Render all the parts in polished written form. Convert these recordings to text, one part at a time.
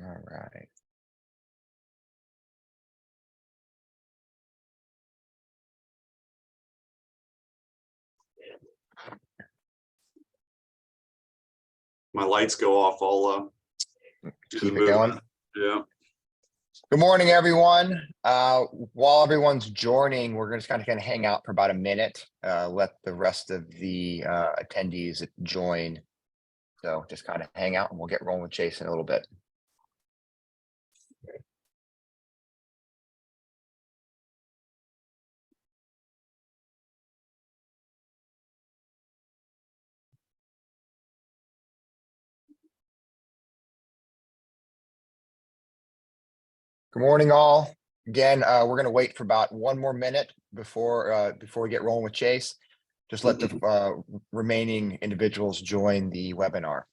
All right. My lights go off, I'll keep it going. Yeah. Good morning, everyone. While everyone's joining, we're just kind of hang out for about a minute, let the rest of the attendees join. So just kind of hang out and we'll get rolling with Chase in a little bit. Good morning, all. Again, we're going to wait for about one more minute before we get rolling with Chase. Just let the remaining individuals join the webinar.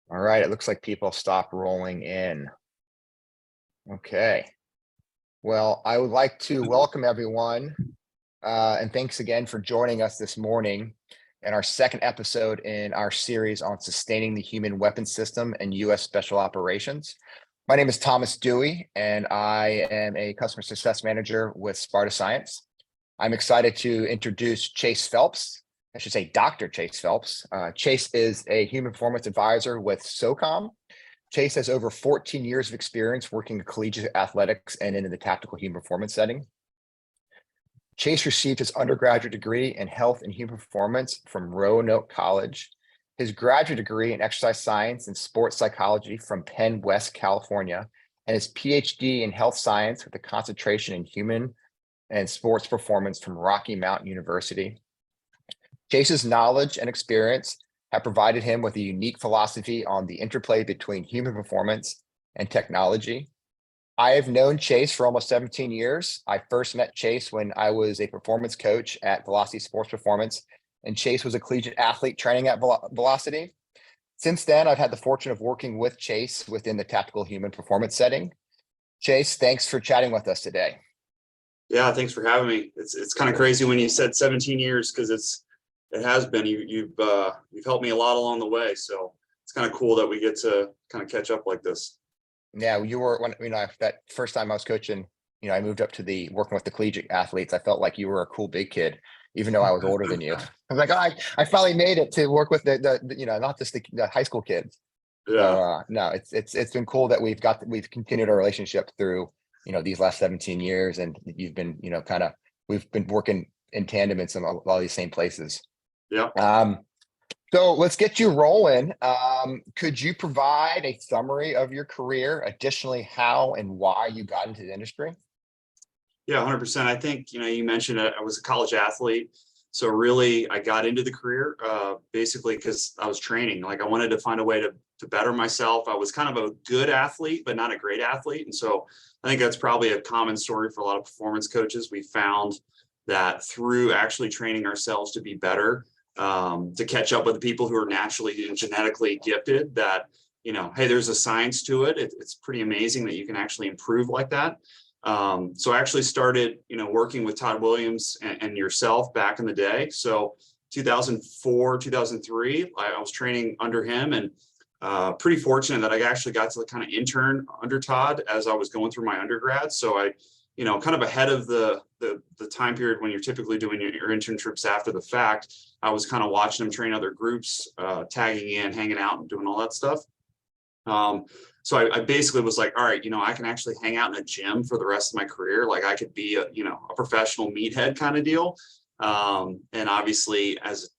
All right, it looks like people stopped rolling in. Okay. Well, I would like to welcome everyone, and thanks again for joining us this morning in our second episode in our series on sustaining the human weapon system and U.S. Special Operations. My name is Thomas Dewey, and I am a customer success manager with Sparta Science. I'm excited to introduce Chase Phelps. I should say Dr. Chase Phelps. Chase is a human performance advisor with SOCOM. Chase has over 14 years of experience working in collegiate athletics and in the tactical human performance setting. Chase received his undergraduate degree in health and human performance from Roanoke College, his graduate degree in exercise science and sports psychology from Penn West, California, and his PhD in health science with a concentration in human and sports performance from Rocky Mountain University. Chase's knowledge and experience have provided him with a unique philosophy on the interplay between human performance and technology. I have known Chase for almost 17 years. I first met Chase when I was a performance coach at Velocity Sports Performance, and Chase was a collegiate athlete training at Velocity. Since then, I've had the fortune of working with Chase within the tactical human performance setting. Chase, thanks for chatting with us today. Yeah, thanks for having me. It's kind of crazy when you said 17 years because it has been. You've helped me a lot along the way, so it's kind of cool that we get to kind of catch up like this. Yeah, you were that first time I was coaching. I moved up to working with the collegiate athletes. I felt like you were a cool big kid, even though I was older than you. I was like, oh, I finally made it to work with the not just the high school kids. Yeah. So no, it's been cool that we've continued our relationship through these last 17 years, and you've been we've been working in tandem in a lot of these same places. Yeah. So let's get you rolling. Could you provide a summary of your career? Additionally, how and why you got into the industry? Yeah, 100%. I think, you mentioned I was a college athlete. So really, I got into the career basically because I was training. Like I wanted to find a way to better myself. I was kind of a good athlete, but not a great athlete. And so I think that's probably a common story for a lot of performance coaches. We found that through actually training ourselves to be better, to catch up with the people who are naturally and genetically gifted, that, hey, there's a science to it. It's pretty amazing that you can actually improve like that. So I actually started, working with Todd Williams and yourself back in the day. So 2004, 2003, I was training under him, and pretty fortunate that I actually got to kind of intern under Todd as I was going through my undergrad. So I, kind of ahead of the time period when you're typically doing your internships after the fact, I was kind of watching him train other groups, tagging in, hanging out, and doing all that stuff. So I basically was like, all right, I can actually hang out in a gym for the rest of my career. Like I could be a professional meathead kind of deal. And obviously as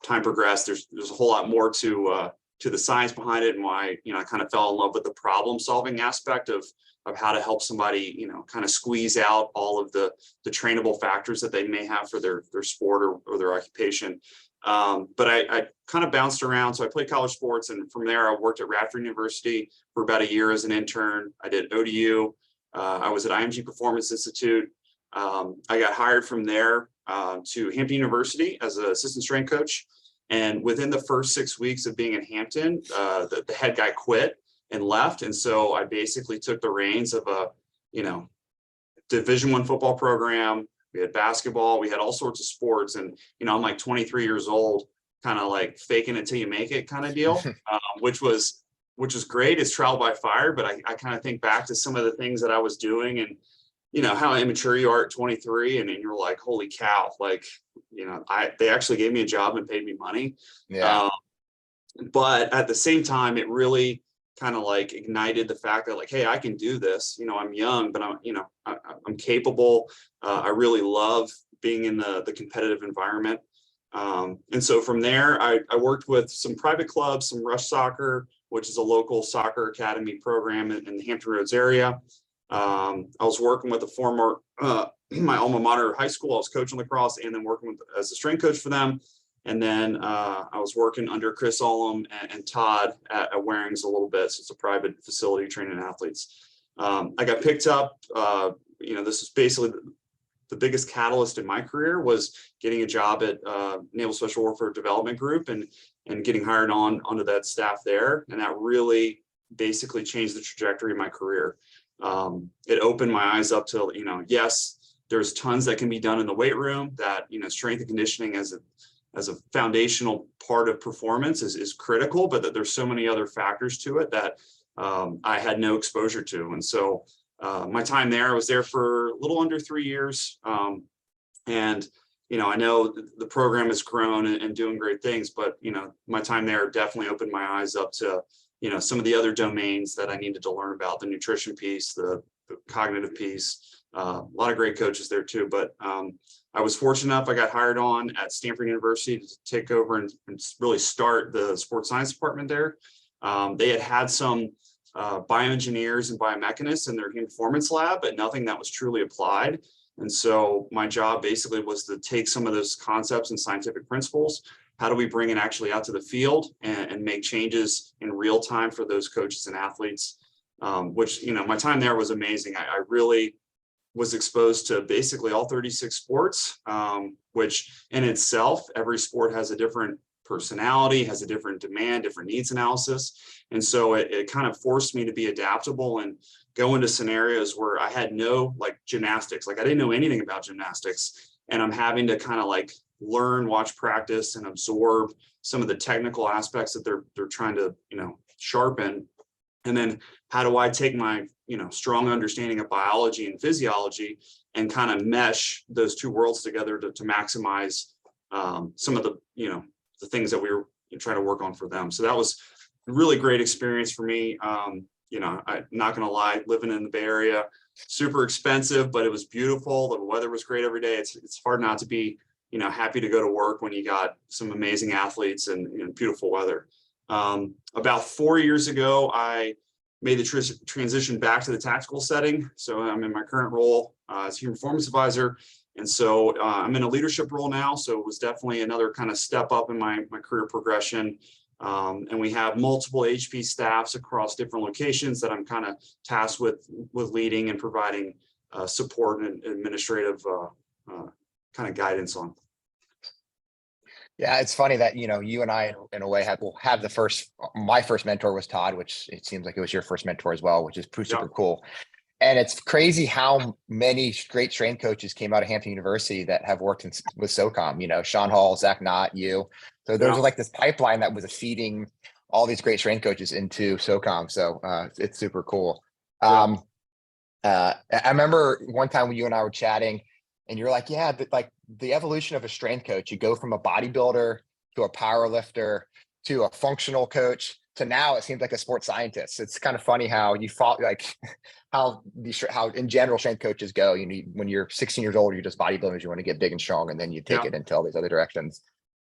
time progressed, there's a whole lot more to the science behind it, and why, I kind of fell in love with the problem solving aspect of how to help somebody, kind of squeeze out all of the trainable factors that they may have for their sport or their occupation. But I kind of bounced around. So I played college sports, and from there I worked at Radford University for about a year as an intern. I did ODU. I was at IMG Performance Institute. I got hired from there to Hampton University as an assistant strength coach. And within the first 6 weeks of being in Hampton, the head guy quit and left. And so I basically took the reins of a, Division I football program. We had basketball. We had all sorts of sports. And, I'm like 23 years old, kind of like faking it till you make it kind of deal, which was great. It's trial by fire. But I kind of think back to some of the things that I was doing and, how immature you are at 23 and you're like, holy cow, like, they actually gave me a job and paid me money. Yeah. But at the same time, it really kind of like ignited the fact that like, hey, I can do this. I'm young, but I'm capable. I really love being in the competitive environment. And so from there, I worked with some private clubs, some Rush Soccer, which is a local soccer academy program in the Hampton Roads area. I was working with a former, my alma mater high school. I was coaching lacrosse and then working as a strength coach for them. And then I was working under Chris Ullum and Todd at Waring's a little bit. So it's a private facility training athletes. I got picked up, this is basically the biggest catalyst in my career was getting a job at Naval Special Warfare Development Group and getting hired onto that staff there. And that really basically changed the trajectory of my career. It opened my eyes up to, yes, there's tons that can be done in the weight room that, strength and conditioning as a foundational part of performance is critical, but that there's so many other factors to it that I had no exposure to. And so my time there, I was there for a little under 3 years. And, I know the program has grown and doing great things, but, my time there definitely opened my eyes up to, some of the other domains that I needed to learn about, the nutrition piece, the cognitive piece, a lot of great coaches there too. But I was fortunate enough, I got hired on at Stanford University to take over and really start the sports science department there. They had some bioengineers and biomechanists in their human performance lab, but nothing that was truly applied. And so my job basically was to take some of those concepts and scientific principles. How do we bring it actually out to the field and make changes in real time for those coaches and athletes? Which, my time there was amazing. I really was exposed to basically all 36 sports, which in itself, every sport has a different personality, has a different demand, different needs analysis. And so it kind of forced me to be adaptable and go into scenarios where I had no gymnastics, I didn't know anything about gymnastics. And I'm having to kind of learn, watch practice and absorb some of the technical aspects that they're trying to, sharpen. And then how do I take my, strong understanding of biology and physiology and kind of mesh those two worlds together to maximize some of the, the things that we were trying to work on for them. So that was a really great experience for me. I'm not going to lie, living in the Bay Area, super expensive, but it was beautiful. The weather was great every day. It's hard not to be, happy to go to work when you got some amazing athletes and beautiful weather. About 4 years ago, I made the transition back to the tactical setting. So I'm in my current role as human performance advisor. And so I'm in a leadership role now. So it was definitely another kind of step up in my career progression. And we have multiple HP staffs across different locations that I'm kind of tasked with leading and providing support and administrative kind of guidance on. Yeah, it's funny that, you and I, in a way, have my first mentor was Todd, which it seems like it was your first mentor as well, which is super cool. And it's crazy how many great strength coaches came out of Hampton University that have worked with SOCOM, Sean Hall, Zach Knott, you. So there's this pipeline that was feeding all these great strength coaches into SOCOM. So it's super cool. I remember one time when you and I were chatting and you're like, yeah, the evolution of a strength coach, you go from a bodybuilder to a power lifter to a functional coach to now it seems like a sports scientist. It's kind of funny how you fought, how in general strength coaches go. When you're 16 years old, you're just bodybuilders, you want to get big and strong, and then you take it into all these other directions.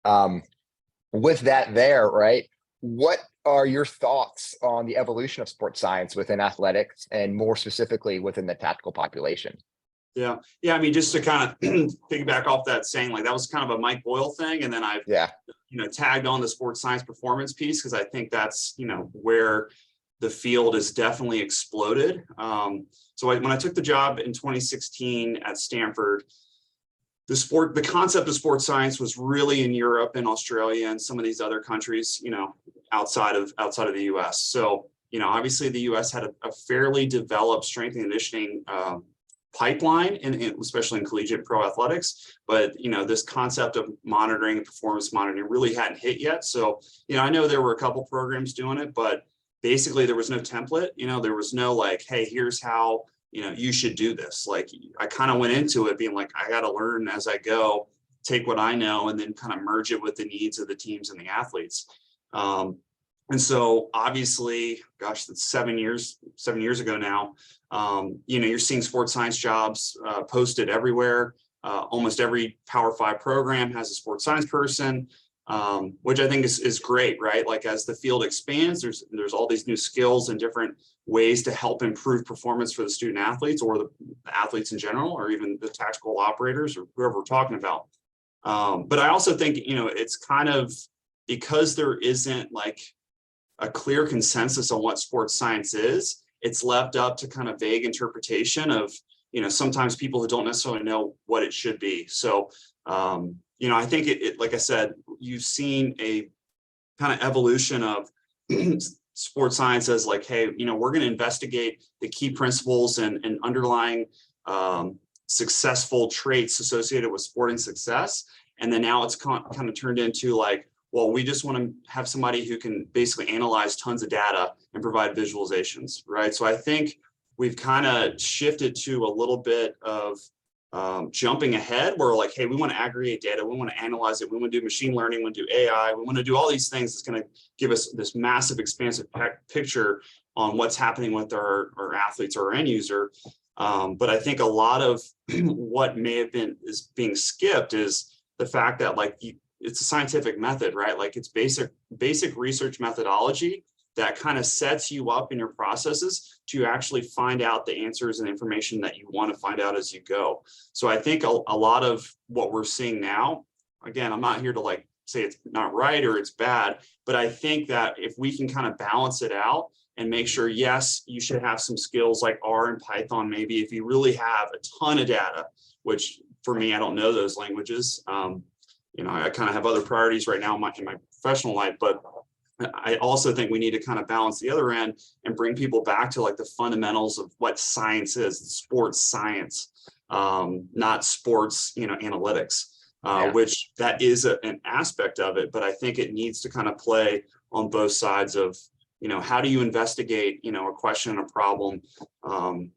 With that there, right? What are your thoughts on the evolution of sports science within athletics and more specifically within the tactical population? Yeah. I mean, just to kind of piggyback off that saying, that was kind of a Mike Boyle thing. And then I've, tagged on the sports science performance piece because I think that's, where the field has definitely exploded. So when I took the job in 2016 at Stanford, the concept of sports science was really in Europe and Australia and some of these other countries, outside of the US. So, obviously the US had a fairly developed strength and conditioning pipeline, and especially in collegiate pro athletics. But, this concept of monitoring and performance monitoring really hadn't hit yet. So, I know there were a couple programs doing it, but basically there was no template, there was no like, hey, here's how, you should do this. Like, I kind of went into it being like, I got to learn as I go, take what I know, and then kind of merge it with the needs of the teams and the athletes. And so obviously, gosh, that's 7 years ago now. You're seeing sports science jobs posted everywhere. Almost every Power 5 program has a sports science person, which I think is great, right? Like, as the field expands, there's all these new skills and different ways to help improve performance for the student athletes, or the athletes in general, or even the tactical operators, or whoever we're talking about. But I also think, it's kind of, because there isn't like a clear consensus on what sports science is, it's left up to kind of vague interpretation of, sometimes people who don't necessarily know what it should be. So, I think it, like I said, you've seen a kind of evolution of sports science as like, hey, we're going to investigate the key principles and underlying successful traits associated with sporting success. And then now it's kind of turned into like, well, we just want to have somebody who can basically analyze tons of data and provide visualizations, right? So I think we've kind of shifted to a little bit of jumping ahead, where like, hey, we want to aggregate data, we want to analyze it, we want to do machine learning, we want to do AI, we want to do all these things that's going to give us this massive, expansive picture on what's happening with our athletes or our end user. But I think a lot of what may have been is being skipped is the fact that like it's a scientific method, right? Like, it's basic research methodology that kind of sets you up in your processes to actually find out the answers and information that you want to find out as you go. So I think a lot of what we're seeing now, again, I'm not here to like say it's not right or it's bad, but I think that if we can kind of balance it out and make sure, yes, you should have some skills like R and Python, maybe if you really have a ton of data, which for me, I don't know those languages. I kind of have other priorities right now in my professional life, but I also think we need to kind of balance the other end and bring people back to like the fundamentals of what science is, sports science, not sports, analytics, which that is an aspect of it. But I think it needs to kind of play on both sides of, how do you investigate, a question, a problem, and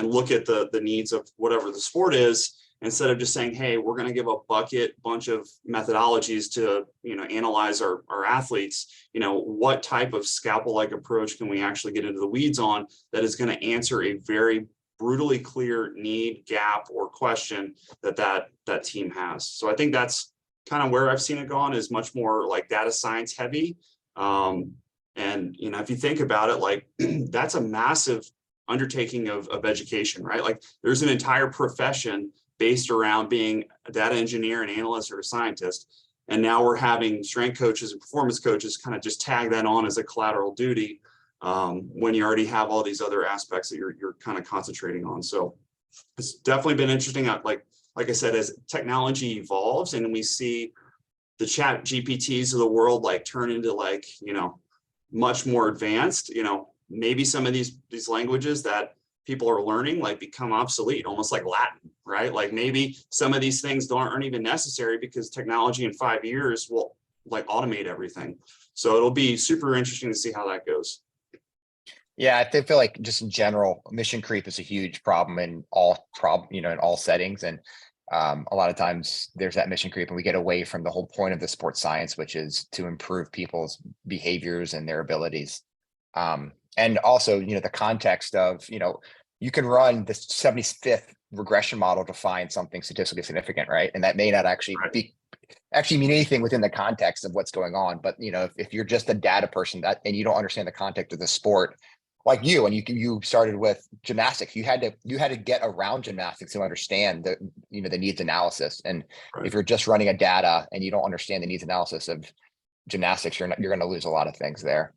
look at the needs of whatever the sport is, instead of just saying, hey, we're going to give a bunch of methodologies to, analyze our athletes. What type of scalpel-like approach can we actually get into the weeds on that is going to answer a very brutally clear need, gap, or question that team has. So I think that's kind of where I've seen it gone, is much more like data science heavy. And, if you think about it, like that's a massive undertaking of education, right? Like, there's an entire profession based around being a data engineer, an analyst, or a scientist. And now we're having strength coaches and performance coaches kind of just tag that on as a collateral duty, when you already have all these other aspects that you're kind of concentrating on. So it's definitely been interesting. Like I said, as technology evolves and we see the chat GPTs of the world like turn into like, much more advanced, maybe some of these languages that people are learning like become obsolete, almost like Latin, right? Like, maybe some of these things aren't even necessary because technology in 5 years will like automate everything. So it'll be super interesting to see how that goes. Yeah, I feel like just in general, mission creep is a huge problem in all settings. And a lot of times there's that mission creep and we get away from the whole point of the sports science, which is to improve people's behaviors and their abilities. And also, the context of, you can run the 75th regression model to find something statistically significant, right? And that may not actually mean anything within the context of what's going on. But, if you're just a data person and you don't understand the context of the sport, like you, and you started with gymnastics, you had to get around gymnastics to understand the needs analysis. And if you're just running a data and you don't understand the needs analysis of gymnastics, you're going to lose a lot of things there.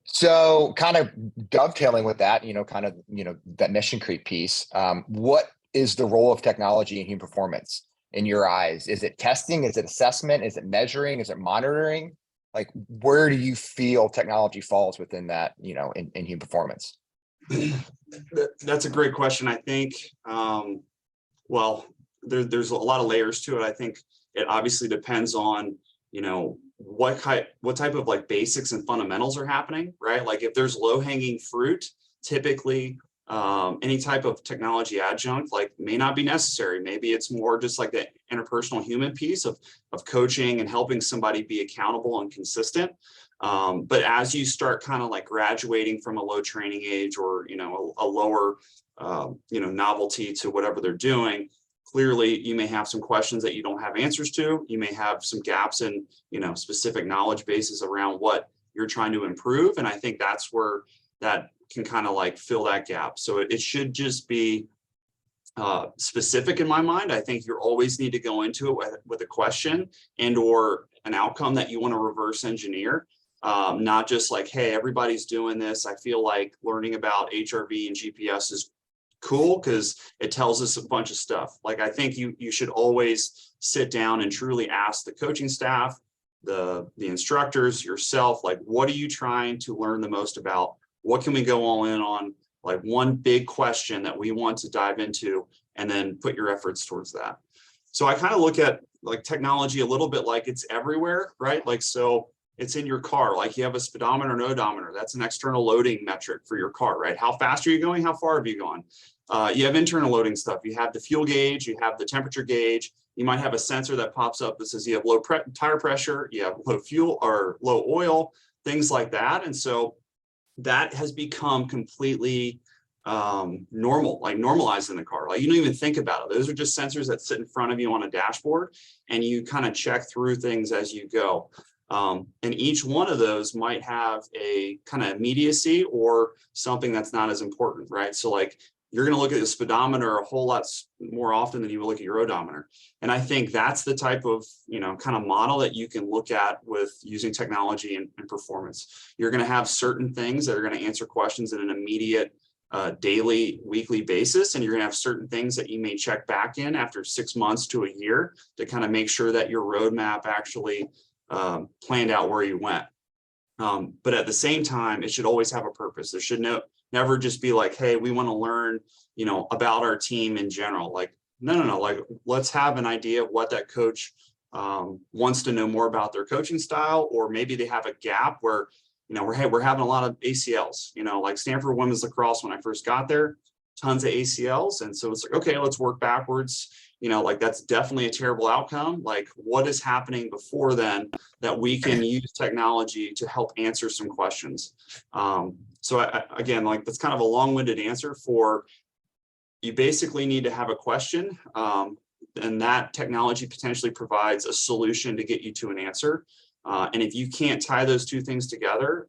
So kind of dovetailing with that, that mission creep piece, what is the role of technology in human performance in your eyes? Is it testing? Is it assessment? Is it measuring? Is it monitoring? Like, where do you feel technology falls within that, in human performance? That's a great question. I think, well, there's a lot of layers to it. I think it obviously depends on, what type of like basics and fundamentals are happening, right? Like if there's low hanging fruit, typically any type of technology adjunct like may not be necessary. Maybe it's more just like the interpersonal human piece of coaching and helping somebody be accountable and consistent. But as you start kind of like graduating from a low training age or, a lower, novelty to whatever they're doing, clearly you may have some questions that you don't have answers to. You may have some gaps in, specific knowledge bases around what you're trying to improve. And I think that's where that can kind of like fill that gap. So it should just be specific in my mind. I think you always need to go into it with a question and or an outcome that you want to reverse engineer. Not just like, hey, everybody's doing this. I feel like learning about HRV and GPS is cool because it tells us a bunch of stuff. Like, I think you should always sit down and truly ask the coaching staff, the instructors, yourself, like, what are you trying to learn the most about? What can we go all in on? Like one big question that we want to dive into, and then put your efforts towards that. So I kind of look at like technology a little bit like it's everywhere, right? Like, so it's in your car, like you have a speedometer and odometer. That's an external loading metric for your car, right? How fast are you going? How far have you gone? You have internal loading stuff. You have the fuel gauge, you have the temperature gauge. You might have a sensor that pops up that says you have low tire pressure, you have low fuel or low oil, things like that. And so that has become completely normal, like normalized in the car. Like you don't even think about it. Those are just sensors that sit in front of you on a dashboard, and you kind of check through things as you go. And each one of those might have a kind of immediacy or something that's not as important, right? So like you're going to look at the speedometer a whole lot more often than you will look at your odometer. And I think that's the type of, kind of model that you can look at with using technology and performance. You're going to have certain things that are going to answer questions in an immediate daily, weekly basis. And you're going to have certain things that you may check back in after 6 months to a year to kind of make sure that your roadmap actually planned out where you went. But at the same time, it should always have a purpose. There should never just be like, hey, we want to learn, about our team in general. Like, no. Like, let's have an idea of what that coach wants to know more about their coaching style, or maybe they have a gap where, we're having a lot of ACLs, like Stanford women's lacrosse. When I first got there, tons of ACLs. And so it's like, okay, let's work backwards. Like that's definitely a terrible outcome. Like what is happening before then that we can use technology to help answer some questions? So again, like that's kind of a long-winded answer for, you basically need to have a question, and that technology potentially provides a solution to get you to an answer. And if you can't tie those two things together,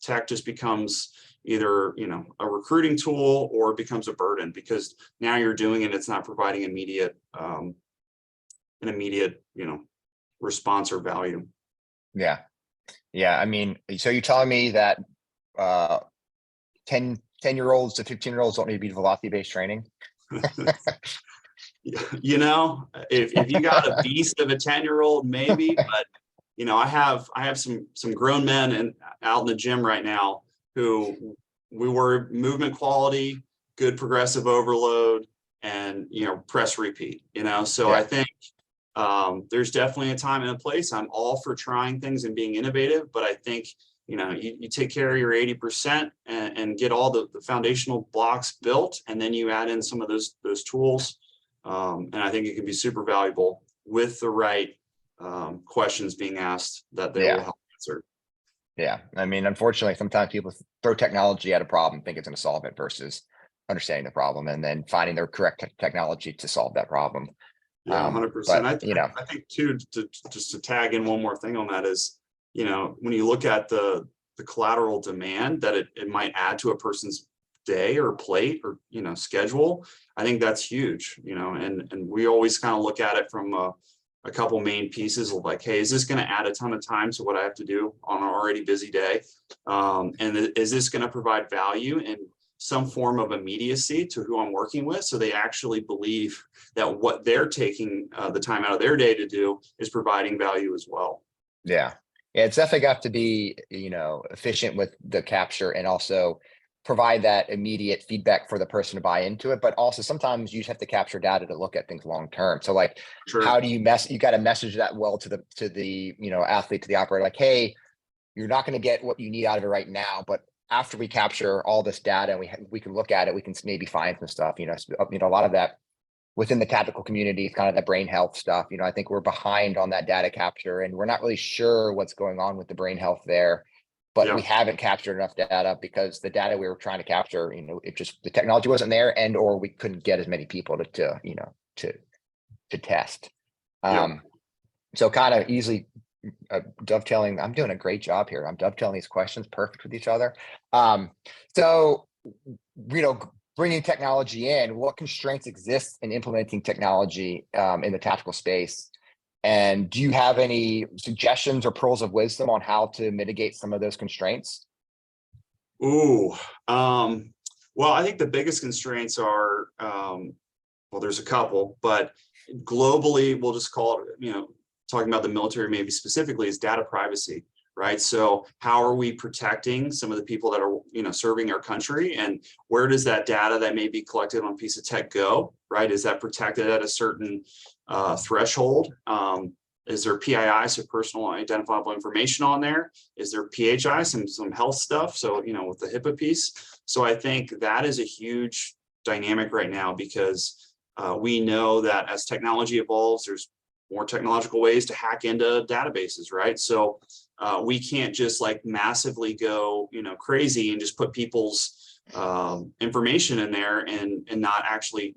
tech just becomes either, a recruiting tool or it becomes a burden, because now you're doing it, it's not providing an immediate, response or value. Yeah. I mean, so you're telling me that 10-year-olds to 15-year-olds don't need to be velocity-based training? If you got a beast of a 10-year-old, maybe, but I have some grown men out in the gym right now who we were movement quality, good progressive overload, and press repeat. So yeah. I think there's definitely a time and a place. I'm all for trying things and being innovative, but I think you take care of your 80% and get all the foundational blocks built, and then you add in some of those tools, and I think it can be super valuable with the right questions being asked that they will help answer. Yeah, I mean, unfortunately, sometimes people throw technology at a problem, think it's going to solve it, versus understanding the problem and then finding the correct technology to solve that problem. Yeah, 100%. I think too, just to tag in one more thing on that is, when you look at the collateral demand that it might add to a person's day or plate or schedule, I think that's huge. And we always kind of look at it from a couple main pieces of like, hey, is this going to add a ton of time to what I have to do on an already busy day? And is this going to provide value in some form of immediacy to who I'm working with, so they actually believe that what they're taking the time out of their day to do is providing value as well. Yeah, it's definitely got to be, efficient with the capture, and also provide that immediate feedback for the person to buy into it, but also sometimes you just have to capture data to look at things long term. So like, Sure. how do you you got to message that well to the athlete, to the operator, like, hey, you're not going to get what you need out of it right now, but after we capture all this data and we can look at it, we can maybe find some stuff. A lot of that within the tactical community is kind of that brain health stuff. I think we're behind on that data capture, and we're not really sure what's going on with the brain health there. But we haven't captured enough data because the data we were trying to capture, the technology wasn't there, and or we couldn't get as many people to test. So kind of easily dovetailing. I'm doing a great job here. I'm dovetailing these questions perfect with each other. So bringing technology in, what constraints exist in implementing technology in the tactical space? And do you have any suggestions or pearls of wisdom on how to mitigate some of those constraints? Well, I think the biggest constraints are, well, there's a couple, but globally, we'll just call it, talking about the military maybe specifically, is data privacy, right? So how are we protecting some of the people that are, serving our country, and where does that data that may be collected on a piece of tech go, right? Is that protected at a certain threshold? Is there PII, so personal identifiable information on there? Is there PHI, some health stuff? So, with the HIPAA piece. So I think that is a huge dynamic right now, because we know that as technology evolves, there's more technological ways to hack into databases, right? So we can't just like massively go, crazy and just put people's information in there and not actually,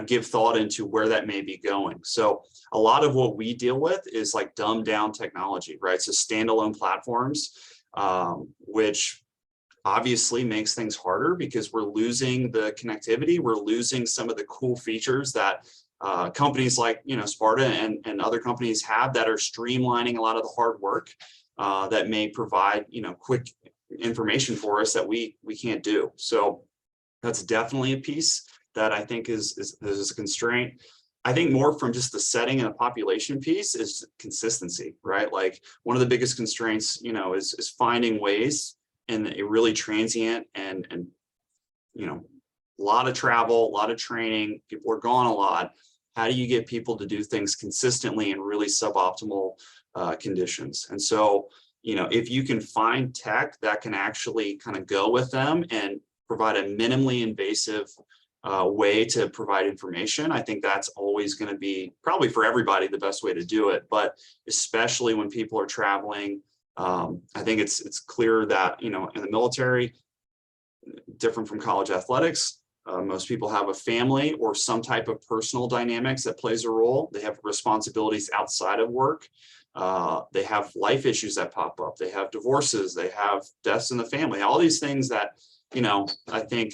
give thought into where that may be going. So a lot of what we deal with is like dumbed down technology, right? So standalone platforms, which obviously makes things harder because we're losing the connectivity. We're losing some of the cool features that companies like, Sparta and other companies have, that are streamlining a lot of the hard work that may provide, quick information for us that we can't do. So that's definitely a piece that I think is a constraint. I think more from just the setting and the population piece is consistency, right? Like one of the biggest constraints, is finding ways in a really transient and a lot of travel, a lot of training, people are gone a lot. How do you get people to do things consistently in really suboptimal conditions? And so, if you can find tech that can actually kind of go with them and provide a minimally invasive way to provide information, I think that's always going to be probably for everybody the best way to do it. But especially when people are traveling, I think it's clear that, in the military, different from college athletics, most people have a family or some type of personal dynamics that plays a role. They have responsibilities outside of work. They have life issues that pop up. They have divorces. They have deaths in the family. All these things that, I think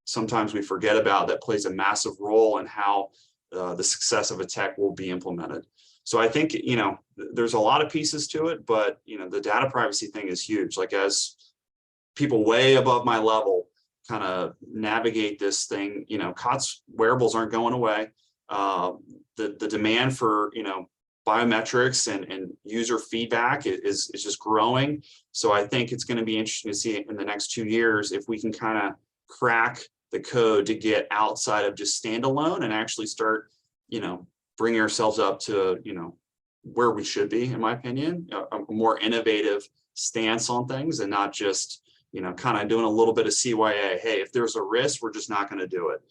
sometimes we forget about, that plays a massive role in how the success of a tech will be implemented. So I think, there's a lot of pieces to it, but, the data privacy thing is huge. Like, as people way above my level kind of navigate this thing, COTS wearables aren't going away. The demand for, biometrics and user feedback is just growing. So I think it's going to be interesting to see in the next 2 years if we can kind of crack the code to get outside of just standalone and actually start, bringing ourselves up to, where we should be, in my opinion, a more innovative stance on things, and not just, kind of doing a little bit of CYA. Hey, if there's a risk, we're just not going to do it,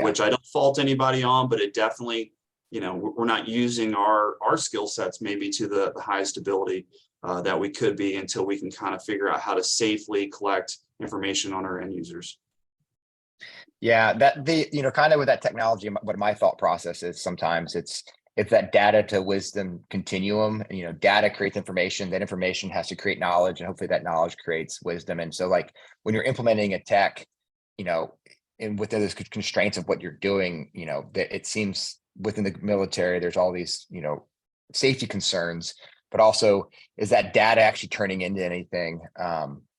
which I don't fault anybody on, but it definitely, we're not using our skill sets maybe to the highest ability that we could be, until we can kind of figure out how to safely collect information on our end users. Yeah, kind of with that technology, what my thought process is, sometimes it's that data to wisdom continuum. Data creates information, that information has to create knowledge, and hopefully that knowledge creates wisdom. And so like when you're implementing a tech, and within those constraints of what you're doing, that it seems within the military, there's all these, safety concerns, but also, is that data actually turning into anything?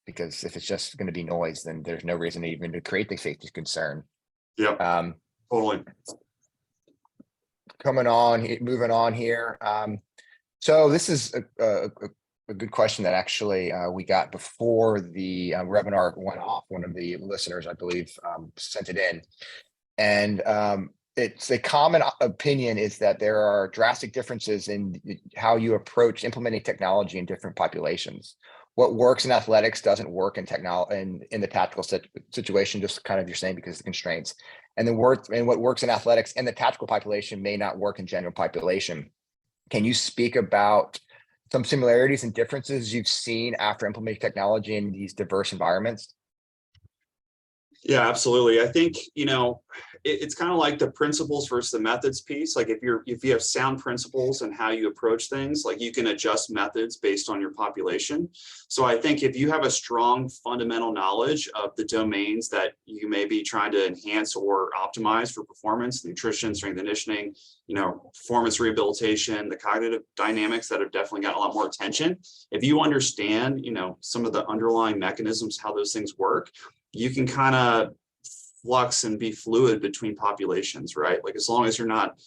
Because if it's just going to be noise, then there's no reason even to create the safety concern. Yeah, totally. Moving on here. So this is a a good question that actually we got before the webinar went off. One of the listeners, I believe, sent it in. And it's a common opinion is that there are drastic differences in how you approach implementing technology in different populations. What works in athletics doesn't work in technology in the tactical situation, just kind of you're saying because of the constraints. And then what works in athletics and the tactical population may not work in general population. Can you speak about some similarities and differences you've seen after implementing technology in these diverse environments? Yeah, absolutely. I think, it's kind of like the principles versus the methods piece. Like if you have sound principles and how you approach things, like you can adjust methods based on your population. So I think if you have a strong fundamental knowledge of the domains that you may be trying to enhance or optimize for performance, nutrition, strength and conditioning, performance rehabilitation, the cognitive dynamics that have definitely got a lot more attention. If you understand, some of the underlying mechanisms, how those things work, you can kind of flux and be fluid between populations, right? Like as long as you're not,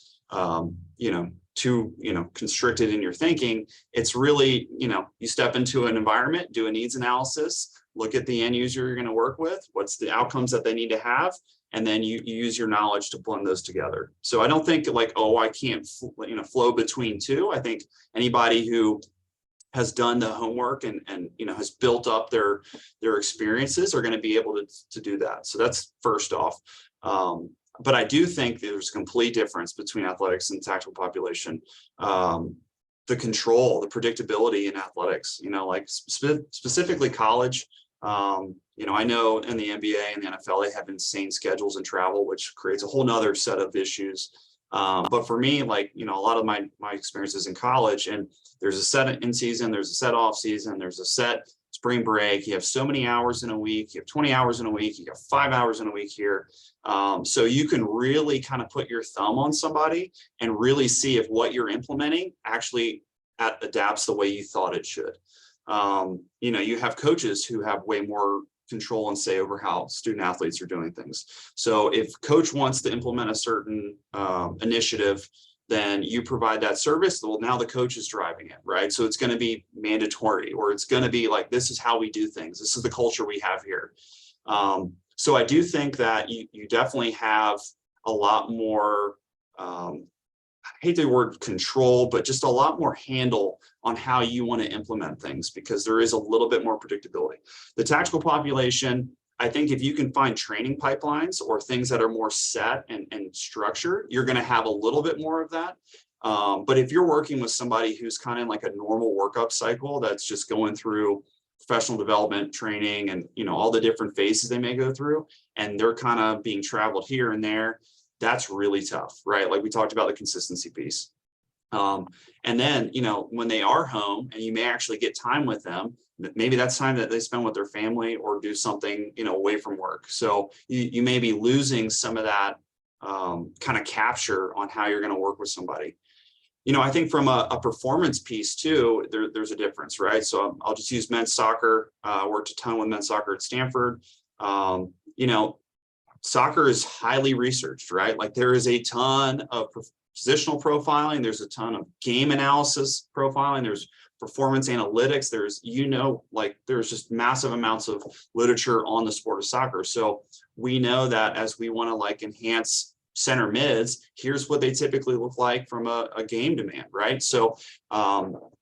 too, constricted in your thinking, it's really, you step into an environment, do a needs analysis, look at the end user you're going to work with, what's the outcomes that they need to have, and then you use your knowledge to blend those together. So I don't think like, oh, I can't, flow between two. I think anybody who has done the homework and has built up their experiences are going to be able to do that. So that's first off. But I do think there's a complete difference between athletics and tactical population. The control, the predictability in athletics, like specifically college. I know in the NBA and the NFL, they have insane schedules and travel, which creates a whole nother set of issues. But for me, like, a lot of my experiences in college, and there's a set in season, there's a set off season, there's a set spring break. You have so many hours in a week, you have 20 hours in a week, you have 5 hours in a week here. So you can really kind of put your thumb on somebody and really see if what you're implementing actually adapts the way you thought it should. You have coaches who have way more control and say over how student athletes are doing things. So if coach wants to implement a certain initiative, then you provide that service. Well, now the coach is driving it, right? So it's going to be mandatory, or it's going to be like, this is how we do things. This is the culture we have here. So I do think that you definitely have a lot more, I hate the word control, but just a lot more handle on how you want to implement things, because there is a little bit more predictability. The tactical population, I think if you can find training pipelines or things that are more set and structured, you're going to have a little bit more of that. But if you're working with somebody who's kind of like a normal workup cycle that's just going through professional development training and, all the different phases they may go through, and they're kind of being traveled here and there, that's really tough, right? Like we talked about the consistency piece. And then, when they are home and you may actually get time with them, maybe that's time that they spend with their family or do something, away from work. So you may be losing some of that kind of capture on how you're going to work with somebody. I think from a performance piece too, there's a difference, right? So I'll just use men's soccer. Worked a ton with men's soccer at Stanford. Soccer is highly researched, right? Like there is a ton of positional profiling. There's a ton of game analysis profiling. There's performance analytics. There's just massive amounts of literature on the sport of soccer. So we know that as we want to enhance center mids, here's what they typically look like from a game demand, right? So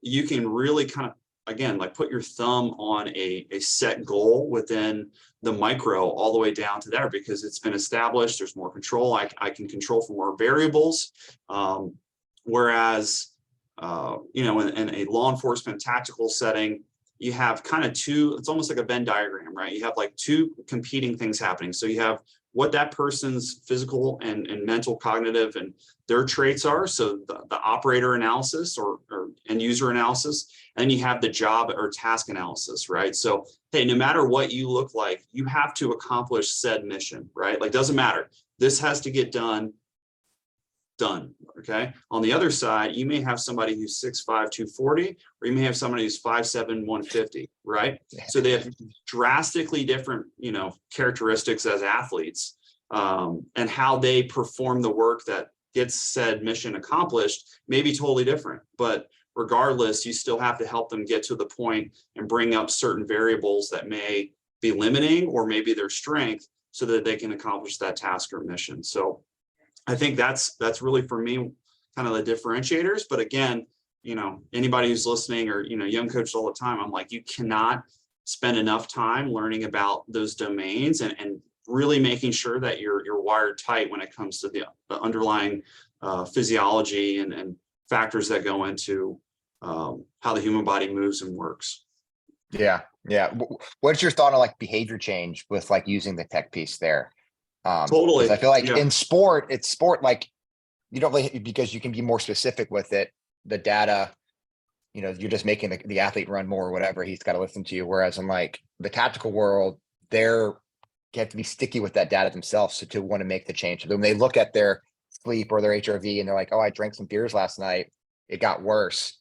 you can really kind of, again, put your thumb on a set goal within the micro all the way down to there, because it's been established. There's more control. I can control for more variables. Whereas, in a law enforcement tactical setting, you have kind of two, it's almost like a Venn diagram, right? You have two competing things happening. So you have what that person's physical and mental, cognitive, and their traits are. So the operator analysis or end user analysis, and you have the job or task analysis, right? So, hey, no matter what you look like, you have to accomplish said mission, right? Doesn't matter. This has to get done. Okay. On the other side, you may have somebody who's 6'5", 240, or you may have somebody who's 5'7", 150, right? So they have drastically different, characteristics as athletes, and how they perform the work that gets said mission accomplished may be totally different. But regardless, you still have to help them get to the point and bring up certain variables that may be limiting or maybe their strength so that they can accomplish that task or mission. So I think that's really for me kind of the differentiators. But again, anybody who's listening or, young coaches all the time, I'm like, you cannot spend enough time learning about those domains and really making sure that you're wired tight when it comes to the underlying physiology and factors that go into how the human body moves and works. Yeah. What's your thought on like behavior change with like using the tech piece there? Totally. 'Cause I feel like in sport, it's sport, like you don't really, because you can be more specific with it. The data, you're just making the athlete run more or whatever. He's got to listen to you. Whereas in like the tactical world, you have to be sticky with that data themselves to want to make the change. So when they look at their sleep or their HRV and they're like, oh, I drank some beers last night, it got worse.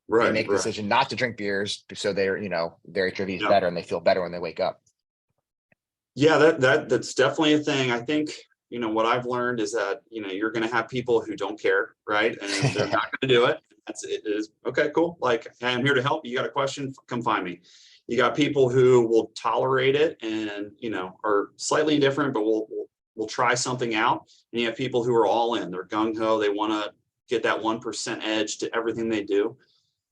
They make the decision not to drink beers, so their HRV is better and they feel better when they wake up. Yeah, that's definitely a thing. I think, what I've learned is that, you're going to have people who don't care, right? And they're not going to do it. It is okay, cool. Like, hey, I'm here to help. You got a question? Come find me. You got people who will tolerate it and, are slightly indifferent, but we'll try something out. And you have people who are all in. They're gung ho. They want to get that 1% edge to everything they do.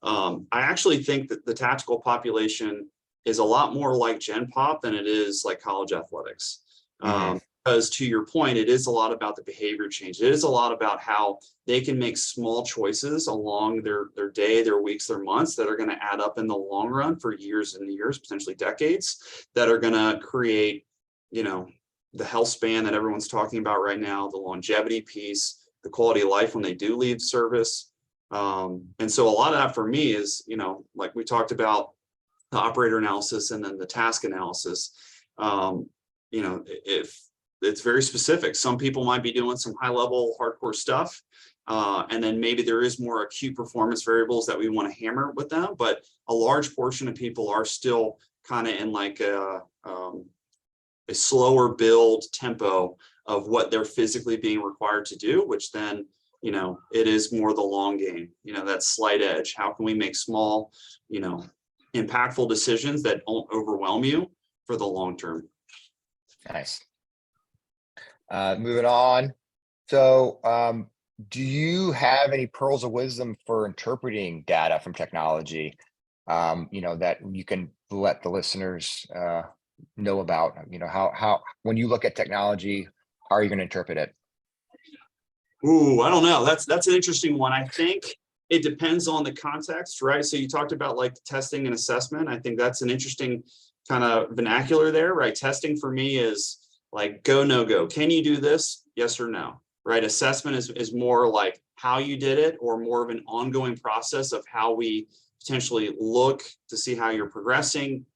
I actually think that the tactical population is a lot more like Gen Pop than it is like college athletics. Because to your point, it is a lot about the behavior change. It is a lot about how they can make small choices along their day, their weeks, their months that are going to add up in the long run for years and years, potentially decades, that are going to create, the health span that everyone's talking about right now, the longevity piece, the quality of life when they do leave service. And so a lot of that for me is, like we talked about the operator analysis and then the task analysis, if it's very specific, some people might be doing some high level hardcore stuff. And then maybe there is more acute performance variables that we want to hammer with them, but a large portion of people are still kind of in like a slower build tempo of what they're physically being required to do, which then, it is more the long game, that slight edge. How can we make small, impactful decisions that don't overwhelm you for the long term? Nice. Moving on. So, do you have any pearls of wisdom for interpreting data from technology, that you can let the listeners know about? How when you look at technology, how are you going to interpret it? Ooh, I don't know. That's an interesting one. I think it depends on the context, right? So you talked about like testing and assessment. I think that's an interesting kind of vernacular there, right? Testing for me is like go, no go. Can you do this? Yes or no, right? Assessment is more like how you did it or more of an ongoing process of how we potentially look to see how you're progressing,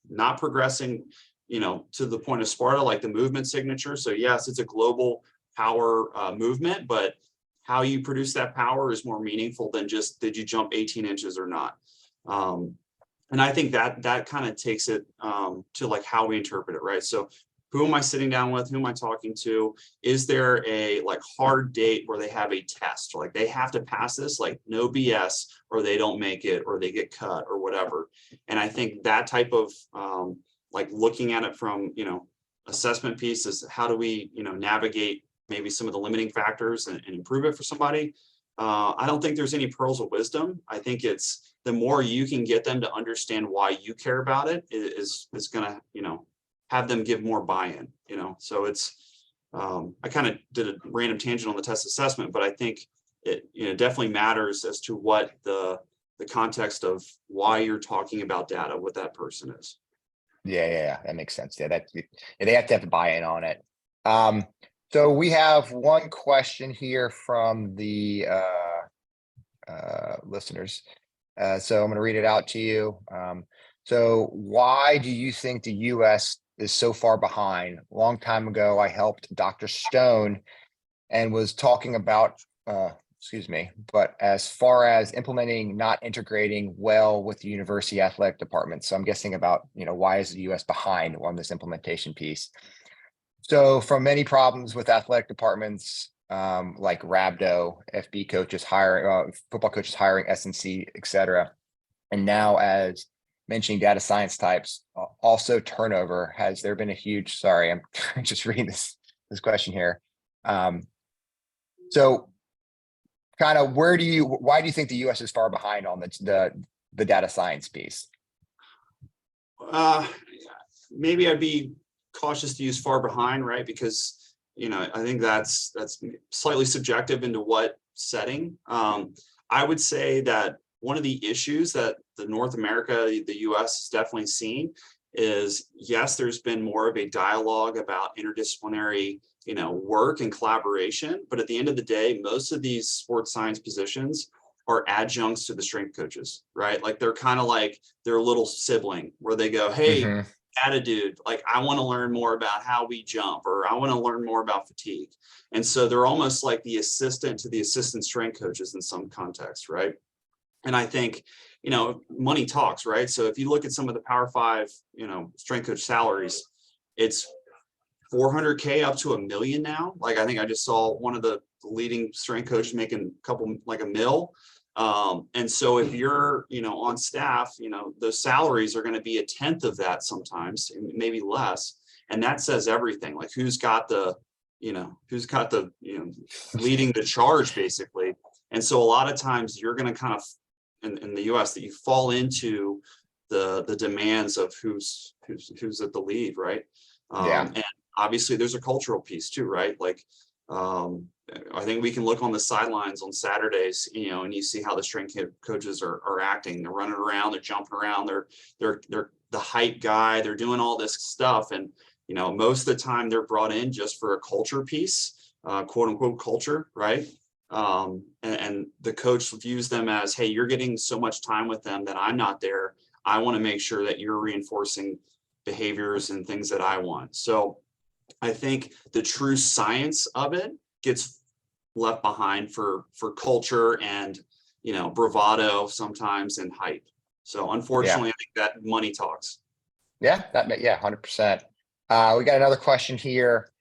not progressing, to the point of Sparta, like the movement signature. So yes, it's a global power movement, but how you produce that power is more meaningful than just did you jump 18 inches or not. And I think that kind of takes it to like how we interpret it, right? So who am I sitting down with? Who am I talking to? Is there a like hard date where they have a test, like they have to pass this, like no BS, or they don't make it, or they get cut or whatever. And I think that type of like looking at it from, assessment piece is how do we, navigate maybe some of the limiting factors and improve it for somebody. I don't think there's any pearls of wisdom. I think it's the more you can get them to understand why you care about it is going to, have them give more buy-in, so it's, I kind of did a random tangent on the test assessment, but I think it, definitely matters as to what the context of why you're talking about data with that person is. Yeah, that makes sense. Yeah, they have to have a buy-in on it. So we have one question here from the listeners. So I'm going to read it out to you. So why do you think the US is so far behind? A long time ago, I helped Dr. Stone and was talking about, but as far as implementing, not integrating well with the university athletic department. So I'm guessing about, why is the US behind on this implementation piece? So from many problems with athletic departments, like Rabdo, FB coaches hiring, football coaches hiring, SNC, et cetera. And now, as mentioning data science types, also turnover. Has there been a huge, sorry, I'm just reading this question here. So kind of why do you think the US is far behind on the data science piece? Maybe I'd be cautious to use far behind, right? Because, I think that's slightly subjective into what setting. I would say that one of the issues that the North America, the US has definitely seen is, yes, there's been more of a dialogue about interdisciplinary, work and collaboration. But at the end of the day, most of these sports science positions are adjuncts to the strength coaches, right? Like they're kind of like their little sibling where they go, hey, data dude, like I want to learn more about how we jump, or I want to learn more about fatigue. And so they're almost like the assistant to the assistant strength coaches in some context, right? And I think, money talks, right? So if you look at some of the Power 5, strength coach salaries, it's $400K up to $1 million now. Like I think I just saw one of the leading strength coaches making like $1 million. And so if you're, on staff, those salaries are going to be 1/10 of that sometimes, maybe less. And that says everything. Like who's got the leading the charge basically. And so a lot of times you're going to kind of in the US that you fall into the demands of who's at the lead, right? And obviously there's a cultural piece too, right? Like I think we can look on the sidelines on Saturdays, and you see how the strength coaches are acting. They're running around, they're jumping around, they're the hype guy, they're doing all this stuff. And, most of the time they're brought in just for a culture piece, quote unquote culture, right? And the coach views them as, hey, you're getting so much time with them that I'm not there. I want to make sure that you're reinforcing behaviors and things that I want. So I think the true science of it gets left behind for culture and, bravado sometimes and hype. So unfortunately, I think that money talks. Yeah, 100%. We got another question here.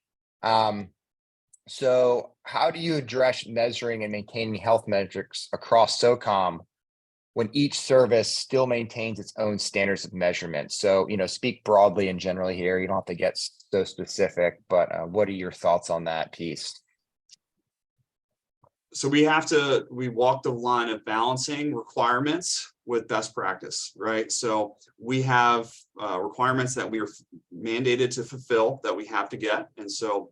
So how do you address measuring and maintaining health metrics across SOCOM when each service still maintains its own standards of measurement? So, speak broadly and generally here. You don't have to get so specific, but what are your thoughts on that piece? So we walk the line of balancing requirements with best practice, right? So we have requirements that we are mandated to fulfill that we have to get. And so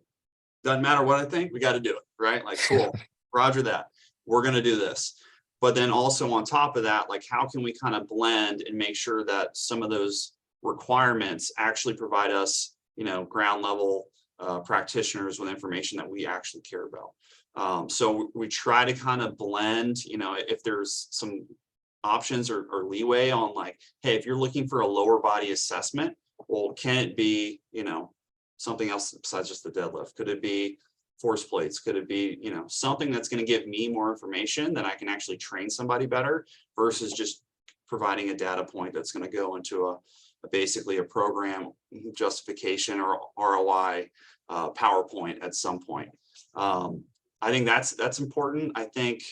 doesn't matter what I think, we got to do it, right? Like, cool, roger that. We're going to do this. But then also on top of that, like how can we kind of blend and make sure that some of those requirements actually provide us, ground level practitioners with information that we actually care about. So we try to kind of blend, if there's some options or leeway on like, hey, if you're looking for a lower body assessment, well, can it be, something else besides just the deadlift? Could it be force plates? Could it be, something that's going to give me more information that I can actually train somebody better versus just providing a data point that's going to go into basically a program justification or ROI PowerPoint at some point. I think that's important. I think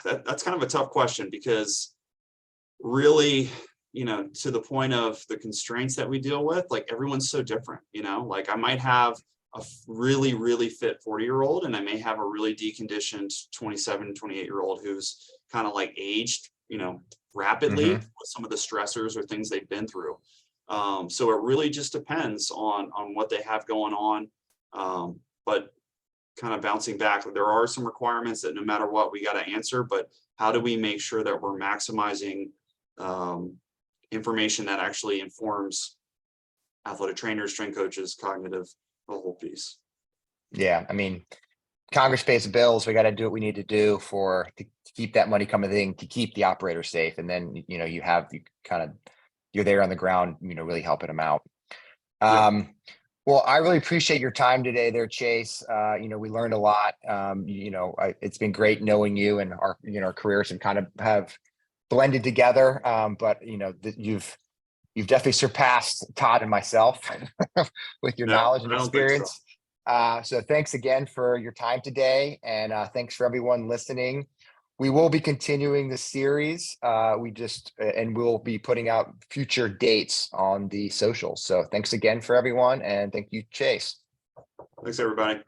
that's kind of a tough question because really, to the point of the constraints that we deal with, like everyone's so different, like I might have a really, really fit 40-year-old and I may have a really deconditioned 27, 28-year-old who's kind of like aged, rapidly with some of the stressors or things they've been through. So it really just depends on what they have going on. But kind of bouncing back, there are some requirements that no matter what, we got to answer, but how do we make sure that we're maximizing information that actually informs athletic trainers, strength coaches, cognitive, the whole piece? Yeah, I mean, Congress pays the bills. We got to do what we need to do to keep that money coming in, to keep the operator safe. And then, you're there on the ground, really helping them out. Well, I really appreciate your time today there, Chase. We learned a lot. It's been great knowing you, and our careers have blended together. But you've definitely surpassed Todd and myself with your knowledge and experience. So thanks again for your time today, and thanks for everyone listening. We will be continuing the series. And we'll be putting out future dates on the socials. So thanks again for everyone, and thank you, Chase. Thanks, everybody.